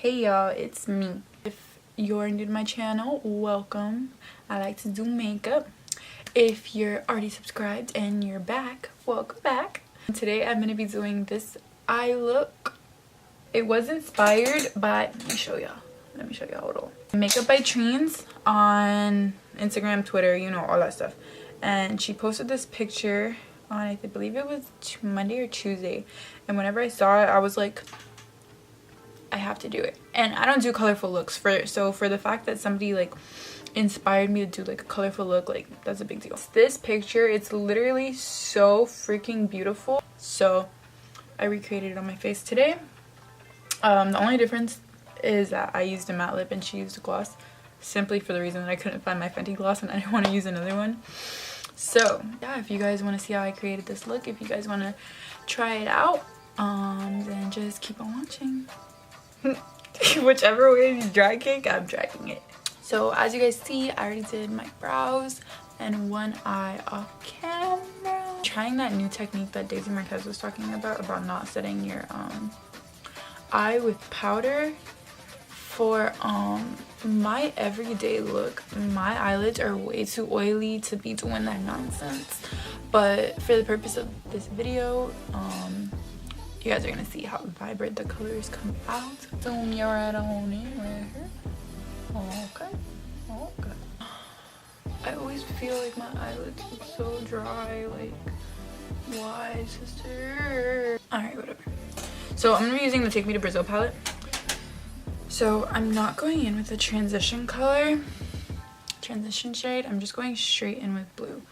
Hey y'all, it's me. If you're new to my channel, welcome. I like to do makeup. If you're already subscribed and you're back, welcome back. Today I'm going to be doing this eye look. It was inspired by, let me show y'all, hold on. Makeup by Treens on Instagram, Twitter, you know, all that stuff. And she posted this picture on, I believe it was Monday or Tuesday. And whenever I saw it, I was like, I have to do it. And I don't do colorful looks, so for the fact that somebody like inspired me to do like a colorful look, like that's a big deal. This picture, it's literally so freaking beautiful, so I recreated it on my face today. The only difference is that I used a matte lip and she used a gloss, simply for the reason that I couldn't find my Fenty gloss and I didn't want to use another one. So yeah, if you guys want to see how I created this look, if you guys want to try it out, then just keep on watching. Whichever way you dry cake, I'm dragging it. So as you guys see, I already did my brows and one eye off camera. Trying that new technique that Daisy Marquez was talking about not setting your eye with powder. For my everyday look, my eyelids are way too oily to be doing that nonsense. But for the purpose of this video, you guys are gonna see how vibrant the colors come out. Zoom your right on in right here. Okay. I always feel like my eyelids are so dry. Like, why, sister? Alright, whatever. So I'm gonna be using the Take Me to Brazil palette. So I'm not going in with the transition shade. I'm just going straight in with blue.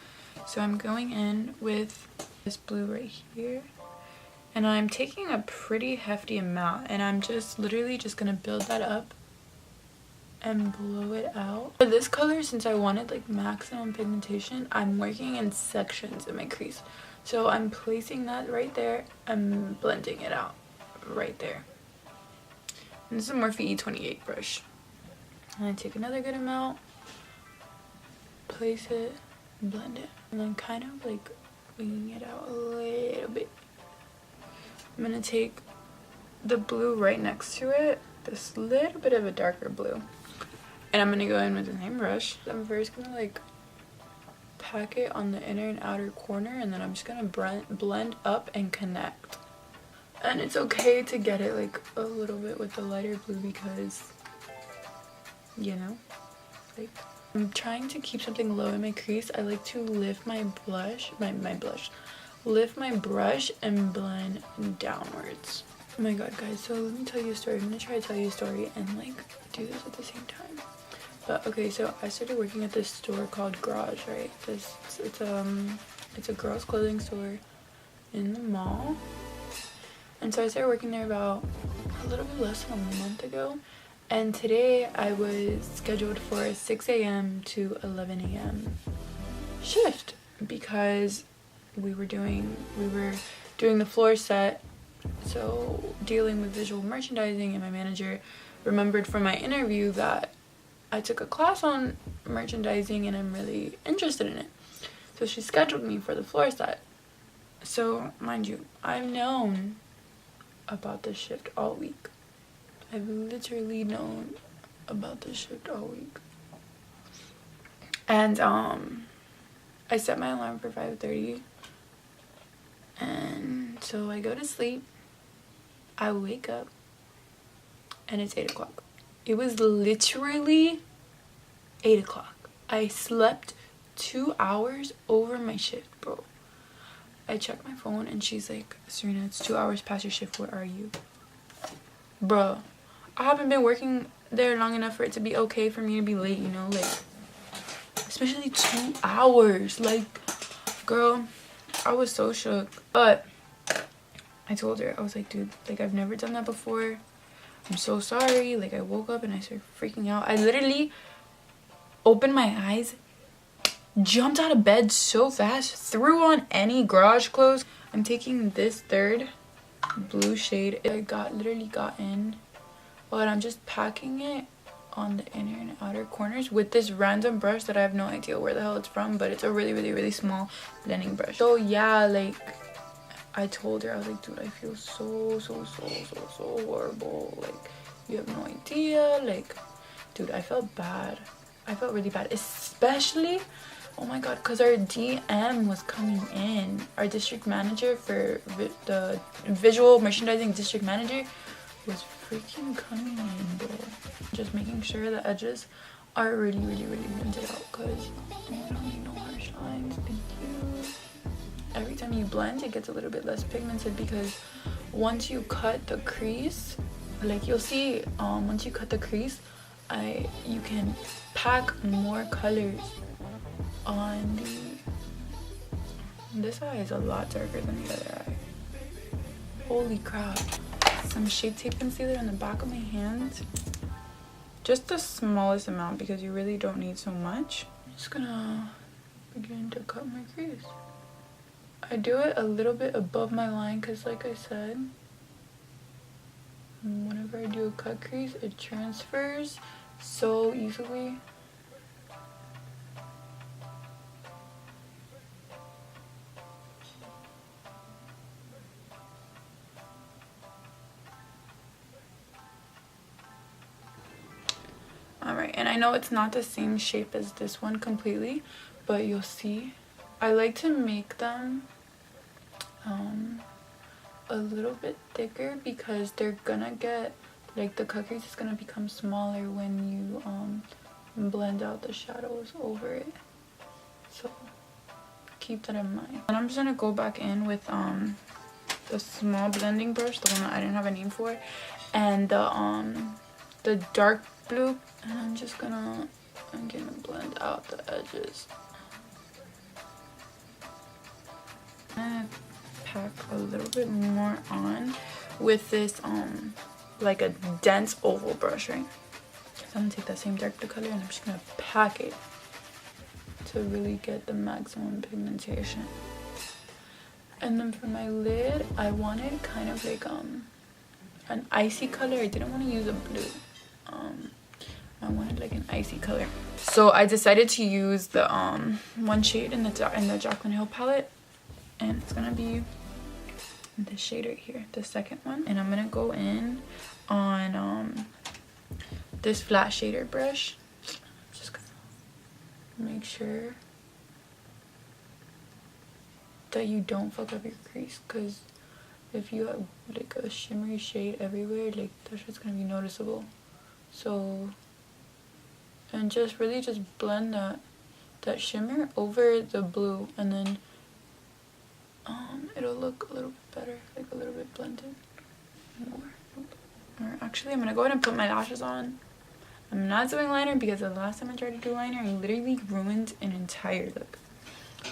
So I'm going in with this blue right here. And I'm taking a pretty hefty amount, and I'm just literally just gonna build that up and blow it out. For this color, since I wanted like maximum pigmentation, I'm working in sections in my crease. So I'm placing that right there and blending it out right there. And this is a Morphe E28 brush. And I take another good amount, place it, and blend it. And then kind of like winging it out a little bit. I'm going to take the blue right next to it, this little bit of a darker blue. And I'm going to go in with the same brush. I'm first going to like pack it on the inner and outer corner, and then I'm just going to blend up and connect. And it's okay to get it like a little bit with the lighter blue because, you know, like I'm trying to keep something low in my crease. I like to lift my blush, lift my brush and blend downwards. Oh my god, guys, so let me tell you a story. I'm gonna try to tell you a story and like do this at the same time. But okay, so I started working at this store called Garage, right? It's a girls clothing store in the mall. And so I started working there about a little bit less than a month ago. And today I was scheduled for a 6 a.m. to 11 a.m. shift because we were doing the floor set, so dealing with visual merchandising, and my manager remembered from my interview that I took a class on merchandising and I'm really interested in it. So she scheduled me for the floor set. So mind you, I've known about this shift all week. I've literally known about this shift all week. And I set my alarm for 5:30. And so I go to sleep, I wake up, and it's 8 o'clock. It was literally 8 o'clock. I slept 2 hours over my shift, bro. I checked my phone and she's like, Serena, it's 2 hours past your shift, where are you? Bro, I haven't been working there long enough for it to be okay for me to be late, you know, like, especially 2 hours. Like, girl, I was so shook. But I told her, I was like, dude, like, I've never done that before. I'm so sorry. Like, I woke up and I started freaking out. I literally opened my eyes, jumped out of bed so fast, threw on any garage clothes. I'm taking this third blue shade. I literally got in, but I'm just packing it on the inner and outer corners with this random brush that I have no idea where the hell it's from, but it's a really small blending brush. So yeah, like, I told her, I was like, dude, I feel so horrible. Like, You have no idea. Like, dude, I felt bad. I felt really bad, especially, oh my god, because our DM was coming in. Our district manager for the visual merchandising district manager was freaking coming in, bro. Just making sure the edges are really blended out, because we don't need no harsh lines. Thank you. Every time you blend, it gets a little bit less pigmented, because once you cut the crease, like you'll see, once you cut the crease, you can pack more colors on this eye is a lot darker than the other eye. Holy crap. Some shape tape concealer on the back of my hand, just the smallest amount, because you really don't need so much. I'm just gonna begin to cut my crease. I do it a little bit above my line, because like I said, whenever I do a cut crease, it transfers so easily. Alright, and I know it's not the same shape as this one completely, but you'll see. I like to make them a little bit thicker, because they're gonna get, like, the cut crease is gonna become smaller when you blend out the shadows over it. So keep that in mind. And I'm just gonna go back in with the small blending brush, the one that I didn't have a name for, and the dark blue, and I'm gonna blend out the edges. I'm gonna pack a little bit more on with this like a dense oval brush, right? So I'm gonna take that same dark blue color and I'm just gonna pack it to really get the maximum pigmentation. And then for my lid, I wanted kind of like an icy color. I didn't want to use a blue. I wanted like an icy color, so I decided to use the one shade in the Jaclyn Hill palette, and it's gonna be this shade right here, the second one. And I'm gonna go in on this flat shader brush. Just gonna make sure that you don't fuck up your crease, because if you have like a shimmery shade everywhere, like that shit's gonna be noticeable. So, and just really just blend that shimmer over the blue, and then it'll look a little bit better, like a little bit blended more. Or actually, I'm gonna go ahead and put my lashes on. I'm not doing liner, because the last time I tried to do liner, I literally ruined an entire look.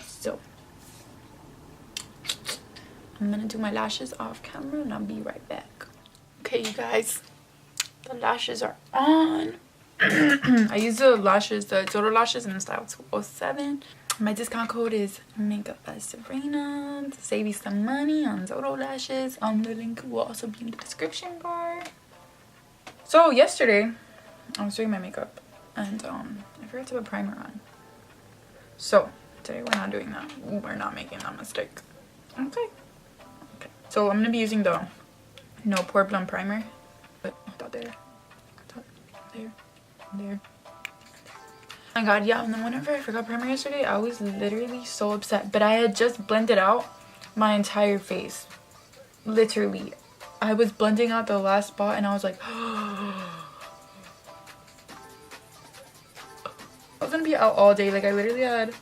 So I'm gonna do my lashes off camera, and I'll be right back. Okay, you guys, the lashes are on. I use the Zoto lashes in the style 207. My discount code is makeup by Sarena to save you some money on Zoto lashes. The link will also be in the description bar. So yesterday, I was doing my makeup, and I forgot to put primer on. So today we're not doing that. We're not making that mistake. Okay. So I'm gonna be using the No Pore Blend primer. But there. Oh my god, yeah. And then whenever I forgot primer yesterday, I was literally so upset. But I had just blended out my entire face. Literally. I was blending out the last spot, and I was like, I was gonna be out all day. Like, I literally had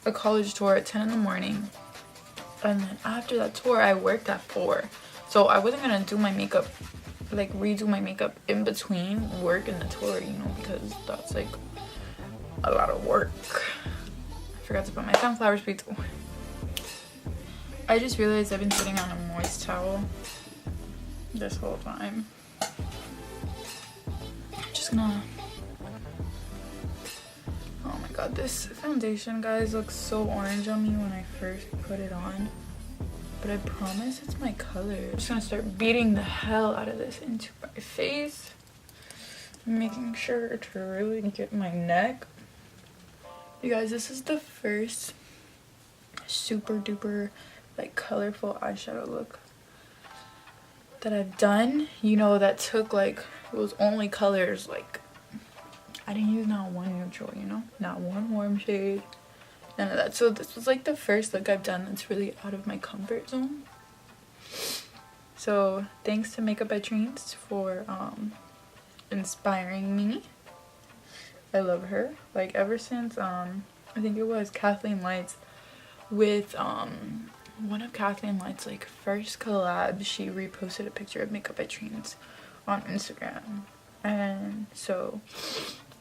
a college tour at 10 in the morning. And then after that tour, I worked at 4. So I wasn't gonna do my makeup, like redo my makeup in between work and the tour, you know, because that's like a lot of work. I forgot to put my sunflower sweets on. I just realized I've been sitting on a moist towel this whole time. I'm just gonna, oh my god, this foundation, guys, looks so orange on me when I first put it on, but I promise it's my color. I'm just gonna start beating the hell out of this into my face, making sure to really get my neck. You guys, this is the first super duper like colorful eyeshadow look that I've done, you know, that took like, it was only colors, like I didn't use not one neutral, you know, not one warm shade, none of that. So this was like the first look I've done that's really out of my comfort zone. So thanks to Makeup by Dreams for inspiring me. I love her. Like ever since I think it was Kathleen Light's with one of Kathleen Light's like first collabs, she reposted a picture of Makeup by Dreams on Instagram, and so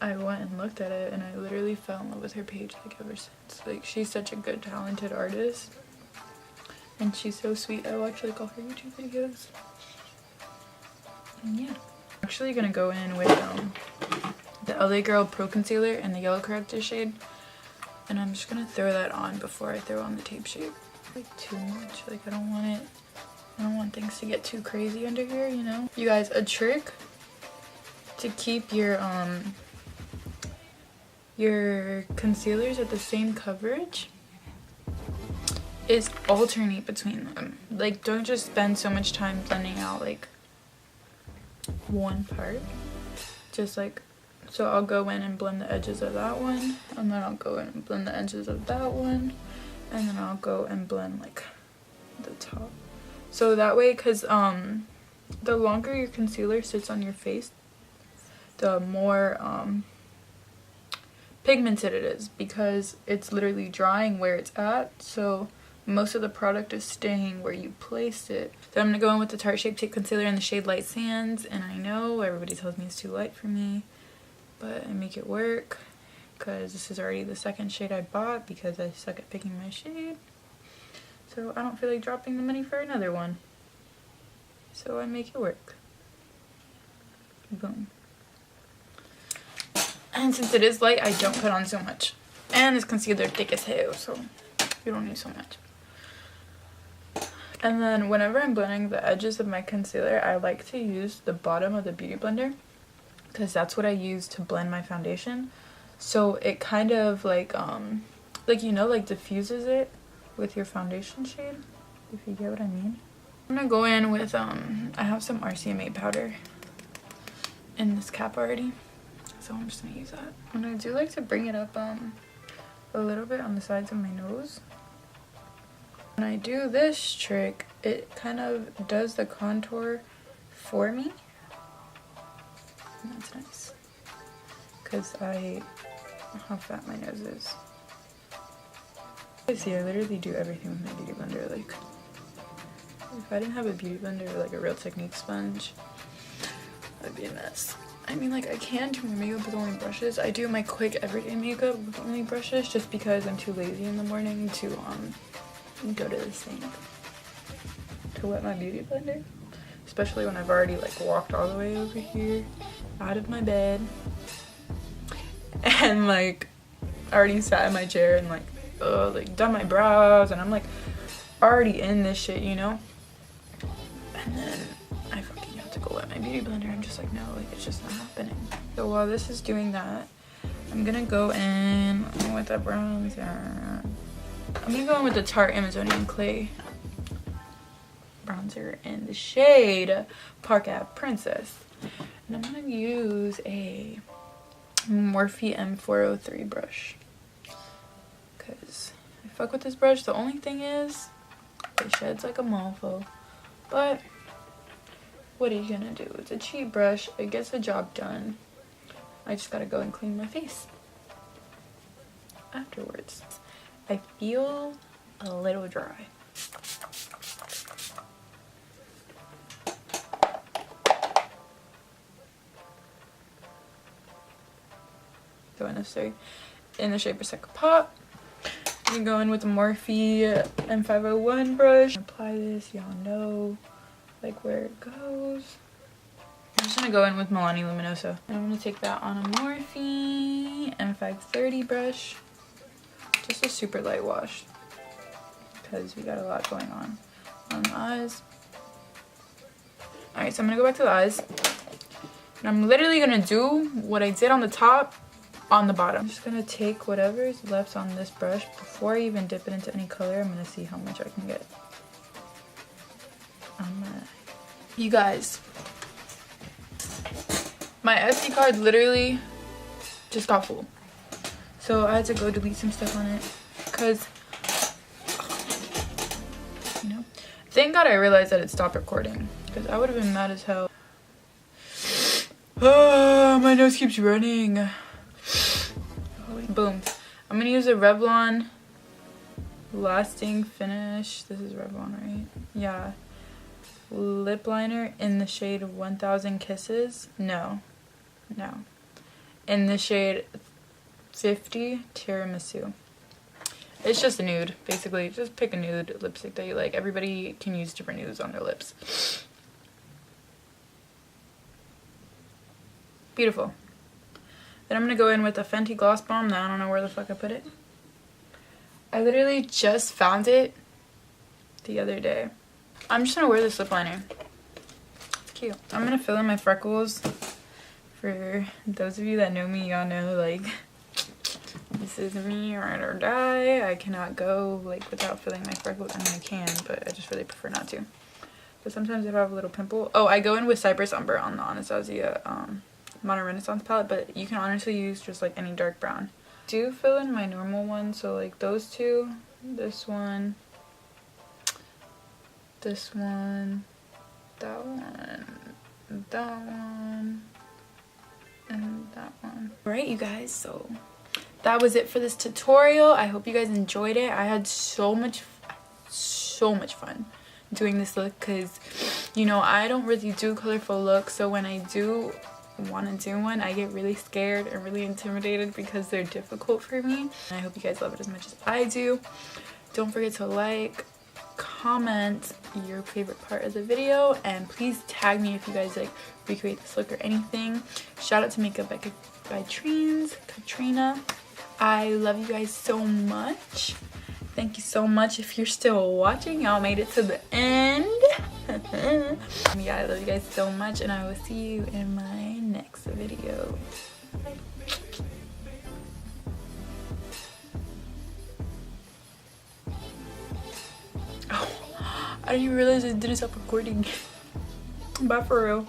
I went and looked at it and I literally fell in love with her page like ever since. Like she's such a good talented artist and she's so sweet. I watch like all her YouTube videos. And yeah, I'm actually gonna go in with the LA Girl Pro Concealer in the Yellow Corrector shade, and I'm just gonna throw that on before I throw on the tape shade. Like too much, like I don't want things to get too crazy under here, you know. You guys, a trick to keep your concealers at the same coverage is alternate between them. Like don't just spend so much time blending out like one part. Just like, so I'll go in and blend the edges of that one, and then I'll go in and blend the edges of that one, and then I'll go and blend like the top. So that way, because the longer your concealer sits on your face, the more pigmented it is, because it's literally drying where it's at, so most of the product is staying where you placed it. Then I'm going to go in with the Tarte Shape Tape Concealer in the shade Light Sands, and I know everybody tells me it's too light for me, but I make it work because this is already the second shade I bought because I suck at picking my shade. So I don't feel like dropping the money for another one. So I make it work. Boom. And since it is light, I don't put on so much. And this concealer thick as hell, so you don't need so much. And then whenever I'm blending the edges of my concealer, I like to use the bottom of the Beauty Blender, because that's what I use to blend my foundation. So it kind of like you know, like diffuses it with your foundation shade, if you get what I mean. I'm gonna go in with I have some RCMA powder in this cap already, so I'm just gonna use that. And I do like to bring it up a little bit on the sides of my nose. When I do this trick, it kind of does the contour for me. And that's nice, because how fat my nose is. See, I literally do everything with my beauty blender. Like, if I didn't have a beauty blender or like a Real Technique sponge, that'd be a mess. I mean, like, I can do my makeup with only brushes. I do my quick everyday makeup with only brushes just because I'm too lazy in the morning to go to the sink to wet my beauty blender, especially when I've already like walked all the way over here out of my bed and like already sat in my chair and like done my brows, and I'm like already in this shit, you know, and then I fucking have to go wet my beauty blender. I'm just like, no, like it's just not happening. So while this is doing that, I'm gonna go in with the bronzer. I'm gonna go in with the Tarte Amazonian Clay bronzer in the shade Park Ave Princess. And I'm gonna use a Morphe M403 brush, because I fuck with this brush. The only thing is, it sheds like a mofo. But what are you gonna do? It's a cheap brush. It gets the job done. I just gotta go and clean my face afterwards. I feel a little dry. So in the shape of Second Pop. I'm gonna go in with the Morphe M501 brush. Apply this, y'all know like where it goes. I'm just gonna go in with Milani Luminoso. And I'm gonna take that on a Morphe M530 brush. Just a super light wash, because we got a lot going on the eyes. Alright, so I'm gonna go back to the eyes. And I'm literally gonna do what I did on the top on the bottom. I'm just gonna take whatever is left on this brush before I even dip it into any color. I'm gonna see how much I can get on my You guys, my SD card literally just got full. So I had to go delete some stuff on it. Because, you know, thank God I realized that it stopped recording. Because I would have been mad as hell. Oh, my nose keeps running. Boom. I'm going to use a Revlon Lasting Finish. This is Revlon, right? Yeah. Lip liner in the shade 1000 Kisses. No. In the shade 50 Tiramisu. It's just a nude, basically. Just pick a nude lipstick that you like. Everybody can use different nudes on their lips. Beautiful. Then I'm gonna go in with a Fenty Gloss Bomb. Now I don't know where the fuck I put it. I literally just found it the other day. I'm just gonna wear this lip liner. It's cute. I'm gonna fill in my freckles. For those of you that know me, y'all know, like, this is me, ride or die. I cannot go, like, without filling my freckles. I mean, I can, but I just really prefer not to. But sometimes if I have a little pimple. Oh, I go in with Cypress Umber on the Anastasia Modern Renaissance palette, but you can honestly use just, like, any dark brown. Do fill in my normal one, so, like, those two, this one, this one, that one, and that one. Alright, you guys, so that was it for this tutorial. I hope you guys enjoyed it. I had so much fun doing this look because, you know, I don't really do colorful looks, so when I do want to do one, I get really scared and really intimidated because they're difficult for me. I hope you guys love it as much as I do. Don't forget to like, comment your favorite part of the video, and please tag me if you guys like recreate this look or anything. Shout out to Makeup by Katrina. I love you guys so much. Thank you so much if you're still watching. Y'all made it to the end. Yeah, I love you guys so much, and I will see you in my next video. Oh, I didn't even realize it didn't stop recording. Bye for real.